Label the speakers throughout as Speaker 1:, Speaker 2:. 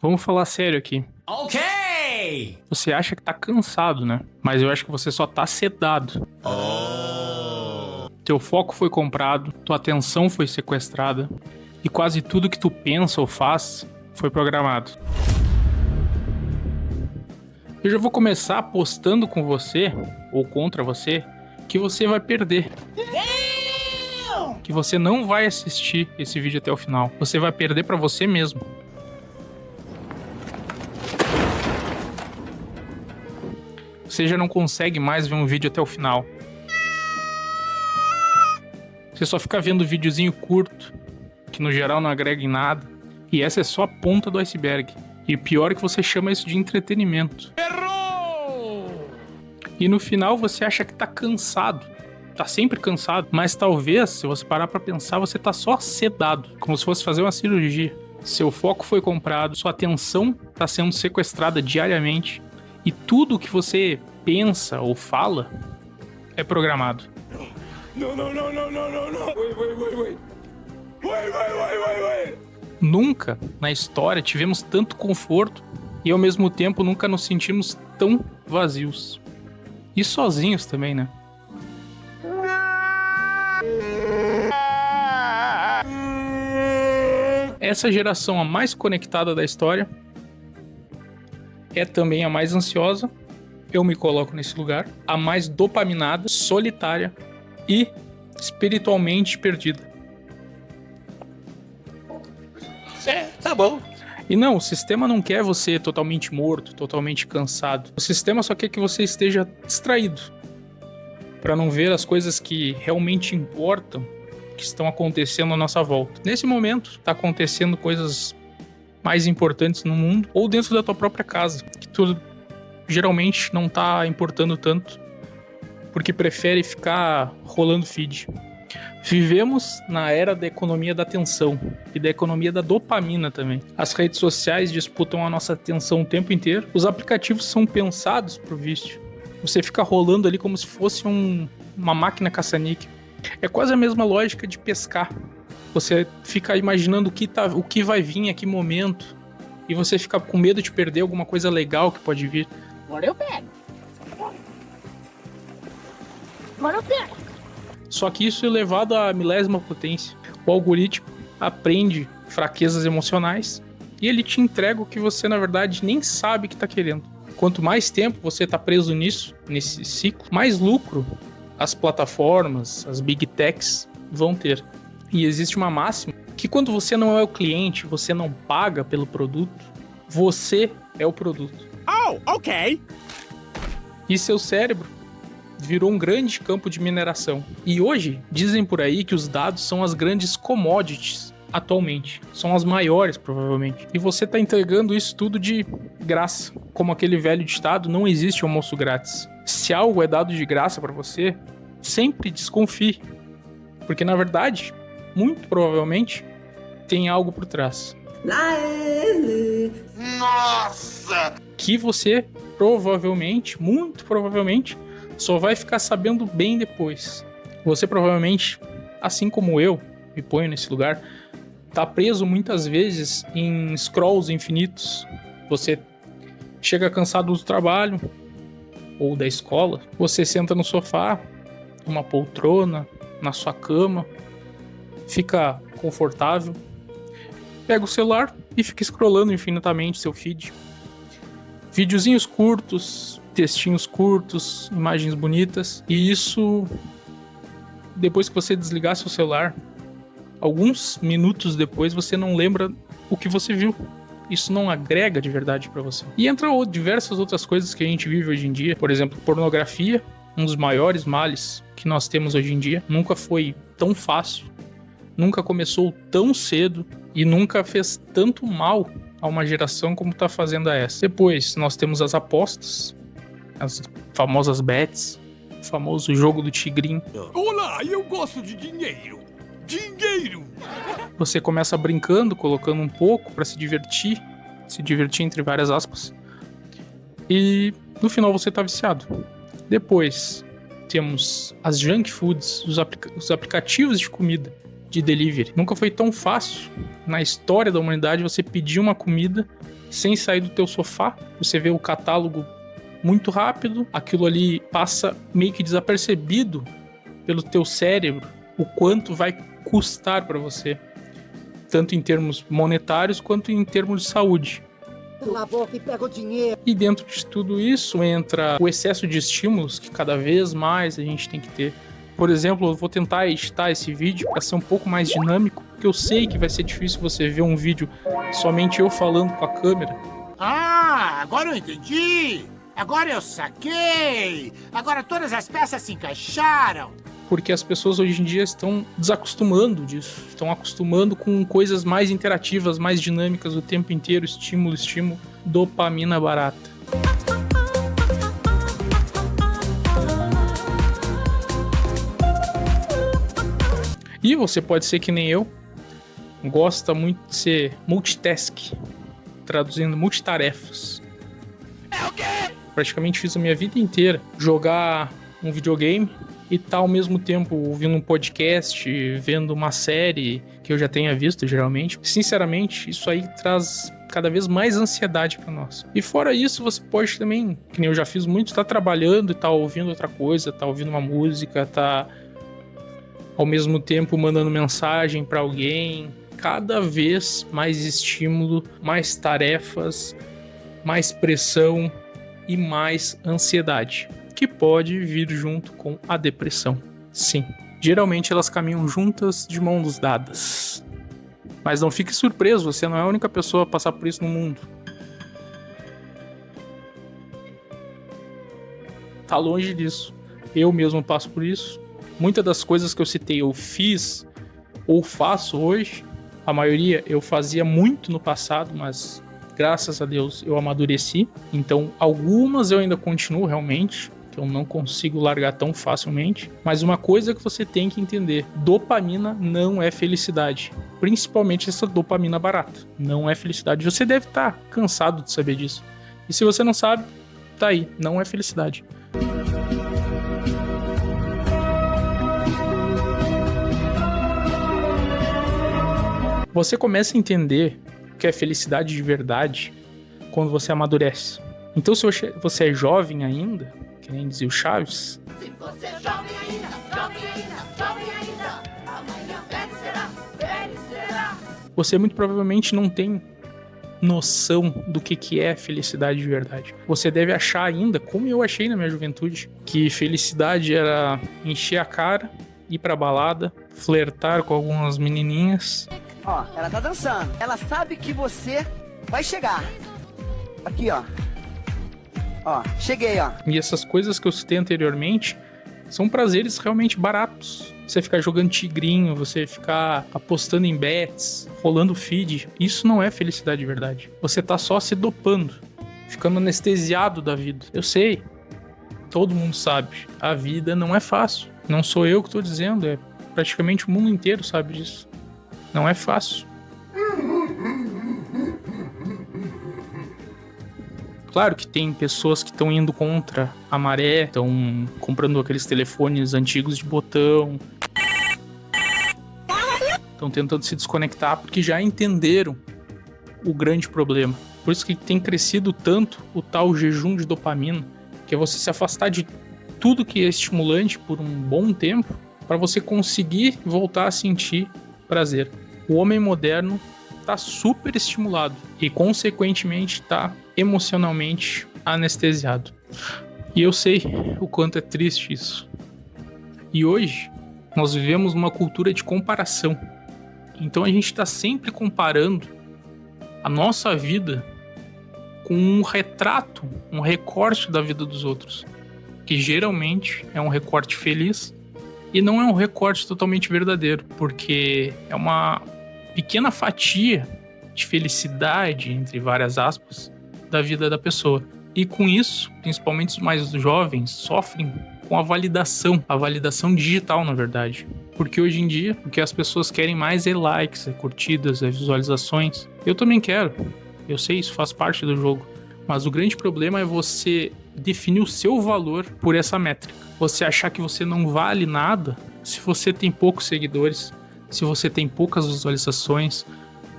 Speaker 1: Vamos falar sério aqui.
Speaker 2: Ok!
Speaker 1: Você acha que tá cansado, né? Mas eu acho que você só tá sedado. Teu foco foi comprado, tua atenção foi sequestrada e quase tudo que tu pensa ou faz foi programado. Eu já vou começar apostando com você, ou contra você, que você vai perder. Que você não vai assistir esse vídeo até o final. Você vai perder pra você mesmo. Você já não consegue mais ver um vídeo até o final. Você só fica vendo videozinho curto, que no geral não agrega em nada. E essa é só a ponta do iceberg. E o pior é que você chama isso de entretenimento.
Speaker 2: Errou!
Speaker 1: E no final você acha que tá cansado. Tá sempre cansado. Mas talvez, se você parar pra pensar, você tá só sedado. Como se fosse fazer uma cirurgia. Seu foco foi comprado, sua atenção tá sendo sequestrada diariamente. E tudo que você pensa ou fala é programado.
Speaker 2: Não. Wait.
Speaker 1: Nunca na história tivemos tanto conforto e ao mesmo tempo nunca nos sentimos tão vazios. E sozinhos também, né? Essa geração a mais conectada da história é também a mais ansiosa, eu me coloco nesse lugar, a mais dopaminada, solitária e espiritualmente perdida.
Speaker 2: Tá bom.
Speaker 1: E não, o sistema não quer você totalmente morto, totalmente cansado. O sistema só quer que você esteja distraído, para não ver as coisas que realmente importam, que estão acontecendo à nossa volta. Nesse momento, está acontecendo coisas mais importantes no mundo, ou dentro da tua própria casa, que tu geralmente não tá importando tanto, porque prefere ficar rolando feed. Vivemos na era da economia da atenção e da economia da dopamina também. As redes sociais disputam a nossa atenção o tempo inteiro. Os aplicativos são pensados pro vício. Você fica rolando ali como se fosse uma máquina caça-níquel. É quase a mesma lógica de pescar. Você fica imaginando o que vai vir a que momento. E você fica com medo de perder alguma coisa legal que pode vir.
Speaker 3: Agora eu pego.
Speaker 1: Só que isso é levado à milésima potência. O algoritmo aprende fraquezas emocionais e ele te entrega o que você, na verdade, nem sabe que está querendo. Quanto mais tempo você está preso nisso, nesse ciclo, mais lucro as plataformas, as big techs vão ter. E existe uma máxima que quando você não é o cliente, você não paga pelo produto, você é o produto.
Speaker 2: Oh, ok.
Speaker 1: E seu cérebro virou um grande campo de mineração. E hoje, dizem por aí que os dados são as grandes commodities atualmente. São as maiores, provavelmente. E você está entregando isso tudo de graça. Como aquele velho ditado, não existe almoço grátis. Se algo é dado de graça para você, sempre desconfie. Porque, na verdade, muito provavelmente, tem algo por trás.
Speaker 2: Nossa!
Speaker 1: Que você provavelmente, muito provavelmente, só vai ficar sabendo bem depois. Você provavelmente, assim como eu, me ponho nesse lugar, tá preso muitas vezes em scrolls infinitos. Você chega cansado do trabalho ou da escola, você senta no sofá, numa poltrona, na sua cama, fica confortável, pega o celular e fica scrollando infinitamente seu feed. Videozinhos curtos, textinhos curtos, imagens bonitas. E isso, depois que você desligar seu celular, alguns minutos depois você não lembra o que você viu. Isso não agrega de verdade pra você. E entra diversas outras coisas que a gente vive hoje em dia. Por exemplo, pornografia, um dos maiores males que nós temos hoje em dia. Nunca foi tão fácil, nunca começou tão cedo e nunca fez tanto mal a uma geração como tá fazendo a essa. Depois nós temos as apostas, as famosas bets, o famoso jogo do tigrinho.
Speaker 2: Olá, eu gosto de dinheiro. Dinheiro!
Speaker 1: Você começa brincando, colocando um pouco pra se divertir entre várias aspas, e no final você tá viciado. Depois temos as junk foods, os aplicativos de comida de delivery. Nunca foi tão fácil na história da humanidade você pedir uma comida sem sair do teu sofá. Você vê o catálogo muito rápido, aquilo ali passa meio que desapercebido pelo teu cérebro, o quanto vai custar para você, tanto em termos monetários quanto em termos de saúde.
Speaker 3: Na boca e pega o dinheiro.
Speaker 1: E dentro de tudo isso entra o excesso de estímulos que cada vez mais a gente tem que ter. Por exemplo, eu vou tentar editar esse vídeo para ser um pouco mais dinâmico, porque eu sei que vai ser difícil você ver um vídeo somente eu falando com a câmera.
Speaker 4: Ah, agora eu entendi! Agora eu saquei! Agora todas as peças se encaixaram!
Speaker 1: Porque as pessoas hoje em dia estão desacostumando disso, estão acostumando com coisas mais interativas, mais dinâmicas o tempo inteiro, estímulo, dopamina barata. E você pode ser que nem eu, gosta muito de ser multitask, traduzindo multitarefas.
Speaker 4: É o quê?
Speaker 1: Praticamente fiz a minha vida inteira jogar um videogame e tá ao mesmo tempo ouvindo um podcast, vendo uma série que eu já tenha visto geralmente. Sinceramente, isso aí traz cada vez mais ansiedade para nós. E fora isso, você pode também, que nem eu já fiz muito, estar trabalhando e tá ouvindo outra coisa, tá ouvindo uma música, tá ao mesmo tempo mandando mensagem para alguém. Cada vez mais estímulo, mais tarefas, mais pressão e mais ansiedade, que pode vir junto com a depressão. Sim, geralmente elas caminham juntas de mãos dadas. Mas não fique surpreso, você não é a única pessoa a passar por isso no mundo. Tá longe disso. Eu mesmo passo por isso. Muitas das coisas que eu citei eu fiz ou faço hoje. A maioria eu fazia muito no passado, mas graças a Deus eu amadureci. Então algumas eu ainda continuo realmente, que eu não consigo largar tão facilmente. Mas uma coisa que você tem que entender: dopamina não é felicidade. Principalmente essa dopamina barata. Não é felicidade. Você deve estar cansado de saber disso. E se você não sabe, tá aí. Não é felicidade. Você começa a entender o que é felicidade de verdade quando você amadurece. Então, se você é jovem ainda, que nem dizia o Chaves...
Speaker 5: Se você é jovem ainda, amanhã velho será.
Speaker 1: Você muito provavelmente não tem noção do que é felicidade de verdade. Você deve achar ainda, como eu achei na minha juventude, que felicidade era encher a cara, ir pra balada, flertar com algumas menininhas.
Speaker 3: Ó, ela tá dançando. Ela sabe que você vai chegar. Aqui, ó. Ó, cheguei, ó.
Speaker 1: E essas coisas que eu citei anteriormente são prazeres realmente baratos. Você ficar jogando tigrinho, você ficar apostando em bets, rolando feed. Isso não é felicidade de verdade. Você tá só se dopando, ficando anestesiado da vida. Eu sei, todo mundo sabe. A vida não é fácil. Não sou eu que tô dizendo, é praticamente o mundo inteiro sabe disso. Não é fácil. Claro que tem pessoas que estão indo contra a maré, estão comprando aqueles telefones antigos de botão, estão tentando se desconectar porque já entenderam o grande problema. Por isso que tem crescido tanto o tal jejum de dopamina, que é você se afastar de tudo que é estimulante por um bom tempo para você conseguir voltar a sentir prazer. O homem moderno está super estimulado e, consequentemente, está emocionalmente anestesiado. E eu sei o quanto é triste isso. E hoje, nós vivemos uma cultura de comparação. Então a gente está sempre comparando a nossa vida com um retrato, um recorte da vida dos outros, que geralmente é um recorte feliz e não é um recorte totalmente verdadeiro, porque é uma pequena fatia de felicidade, entre várias aspas, da vida da pessoa. E com isso, principalmente os mais jovens, sofrem com a validação digital, na verdade. Porque hoje em dia, o que as pessoas querem mais é likes, é curtidas, é visualizações. Eu também quero. Eu sei, isso faz parte do jogo. Mas o grande problema é você definir o seu valor por essa métrica. Você achar que você não vale nada se você tem poucos seguidores, se você tem poucas visualizações,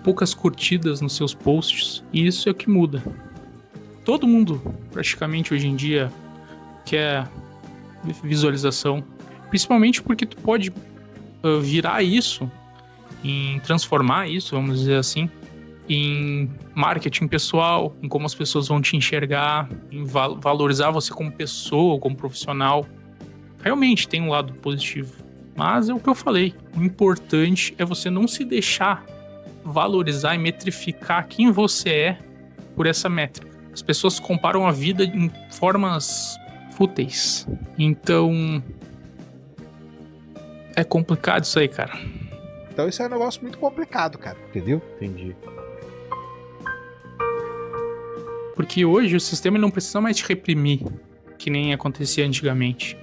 Speaker 1: poucas curtidas nos seus posts, e isso é o que muda. Todo mundo, praticamente hoje em dia, quer visualização, principalmente porque tu pode virar isso, transformar isso, vamos dizer assim, em marketing pessoal, em como as pessoas vão te enxergar, em valorizar você como pessoa, como profissional. Realmente tem um lado positivo, mas é o que eu falei, o importante é você não se deixar valorizar e metrificar quem você é por essa métrica. As pessoas comparam a vida em formas fúteis. Então, é complicado isso aí, cara.
Speaker 6: Então isso é um negócio muito complicado, cara. Entendeu?
Speaker 7: Entendi.
Speaker 1: Porque hoje o sistema não precisa mais te reprimir, que nem acontecia antigamente.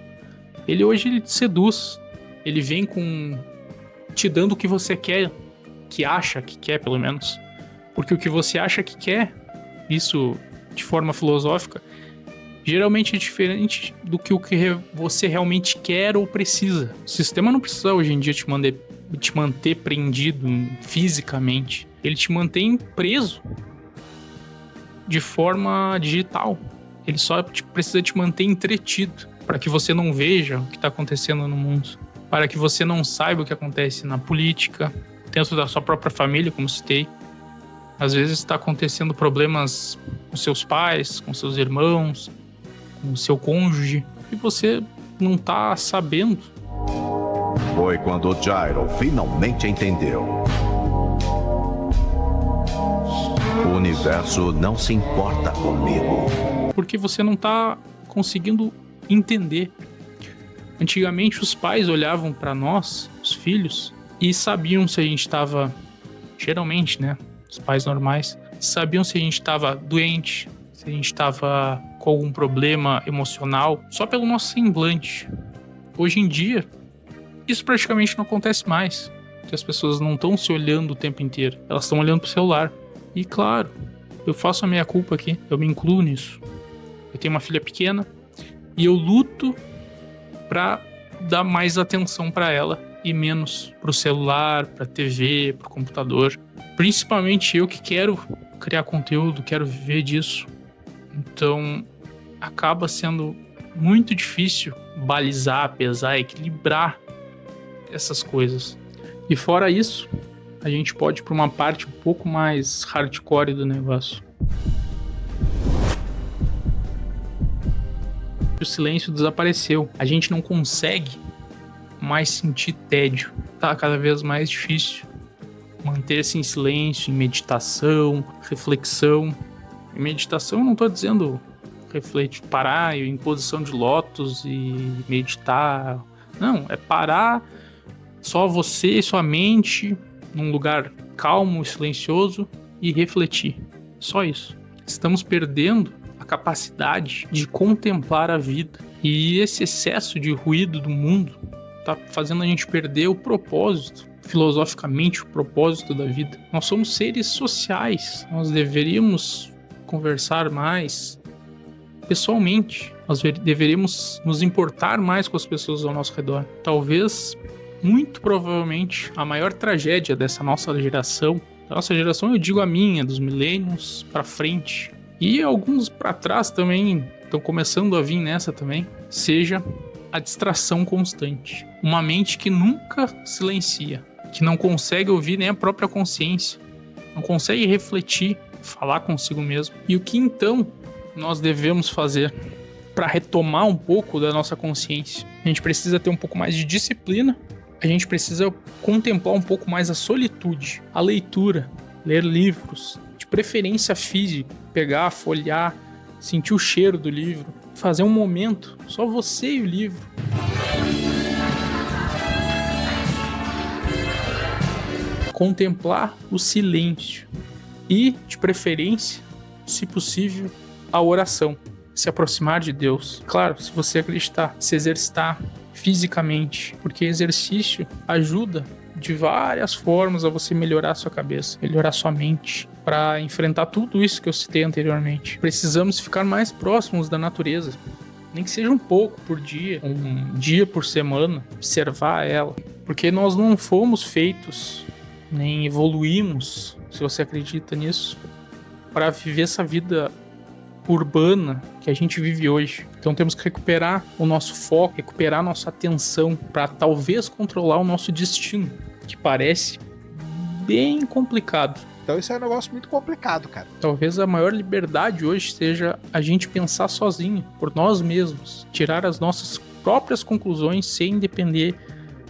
Speaker 1: Hoje ele te seduz. Ele vem te dando o que você quer, que acha que quer, pelo menos. Porque o que você acha que quer, isso de forma filosófica, geralmente é diferente do que você realmente quer ou precisa. O sistema não precisa hoje em dia te manter prendido fisicamente. Ele te mantém preso de forma digital. Ele só precisa te manter entretido para que você não veja o que está acontecendo no mundo, para que você não saiba o que acontece na política, dentro da sua própria família, como citei. Às vezes está acontecendo problemas com seus pais, com seus irmãos, com o seu cônjuge, e você não está sabendo.
Speaker 8: Foi quando o Gyro finalmente entendeu. O universo não se importa comigo.
Speaker 1: Porque você não está conseguindo entender. Antigamente os pais olhavam para nós, os filhos, e sabiam se a gente estava, geralmente, né? Os pais normais, sabiam se a gente estava doente, se a gente estava com algum problema emocional, só pelo nosso semblante. Hoje em dia, isso praticamente não acontece mais, porque as pessoas não estão se olhando o tempo inteiro, elas estão olhando pro celular. E claro, eu faço a minha culpa aqui, eu me incluo nisso. Eu tenho uma filha pequena e eu luto pra dar mais atenção pra ela e menos pro celular, pra TV, pro computador. Principalmente eu que quero criar conteúdo, quero viver disso. Então, acaba sendo muito difícil balizar, pesar, equilibrar essas coisas. E fora isso, a gente pode ir para uma parte um pouco mais hardcore do negócio. O silêncio desapareceu. A gente não consegue mais sentir tédio. Tá cada vez mais difícil manter-se em silêncio, em meditação, reflexão. Em meditação eu não tô dizendo refletir, parar em posição de lótus e meditar. Não, é parar só você e sua mente num lugar calmo e silencioso e refletir. Só isso. Estamos perdendo a capacidade de contemplar a vida. E esse excesso de ruído do mundo tá fazendo a gente perder o propósito, filosoficamente o propósito da vida. Nós somos seres sociais. Nós deveríamos conversar mais pessoalmente. Nós deveríamos nos importar mais com as pessoas ao nosso redor. Talvez, muito provavelmente, a maior tragédia dessa nossa geração, da nossa geração eu digo a minha, dos millennials pra frente, e alguns pra trás também estão começando a vir nessa também, seja a distração constante. Uma mente que nunca silencia, que não consegue ouvir nem a própria consciência, não consegue refletir, falar consigo mesmo. E o que então nós devemos fazer para retomar um pouco da nossa consciência? A gente precisa ter um pouco mais de disciplina, a gente precisa contemplar um pouco mais a solitude, a leitura, ler livros, de preferência físico, pegar, folhear, sentir o cheiro do livro, fazer um momento, só você e o livro. Contemplar o silêncio e, de preferência, se possível, a oração. Se aproximar de Deus. Claro, se você acreditar, se exercitar fisicamente, porque exercício ajuda de várias formas a você melhorar a sua cabeça, melhorar a sua mente, para enfrentar tudo isso que eu citei anteriormente. Precisamos ficar mais próximos da natureza, nem que seja um pouco por dia, um dia por semana, observar ela, Porque nós não fomos feitos, nem evoluímos, se você acredita nisso, para viver essa vida urbana que a gente vive hoje. Então temos que recuperar o nosso foco, recuperar a nossa atenção para talvez controlar o nosso destino, que parece bem complicado.
Speaker 6: Então isso é um negócio muito complicado, cara.
Speaker 1: Talvez a maior liberdade hoje seja a gente pensar sozinho, por nós mesmos, tirar as nossas próprias conclusões sem depender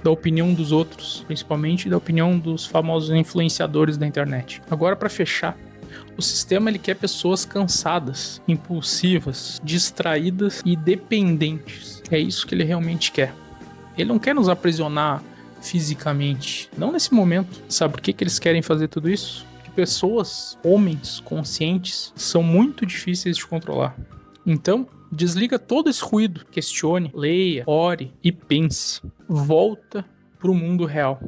Speaker 1: da opinião dos outros, principalmente da opinião dos famosos influenciadores da internet. Agora, para fechar, o sistema ele quer pessoas cansadas, impulsivas, distraídas e dependentes. É isso que ele realmente quer. Ele não quer nos aprisionar fisicamente, não nesse momento. Sabe por que eles querem fazer tudo isso? Porque pessoas, homens conscientes, são muito difíceis de controlar. Então, desliga todo esse ruído, questione, leia, ore e pense. Volta pro mundo real.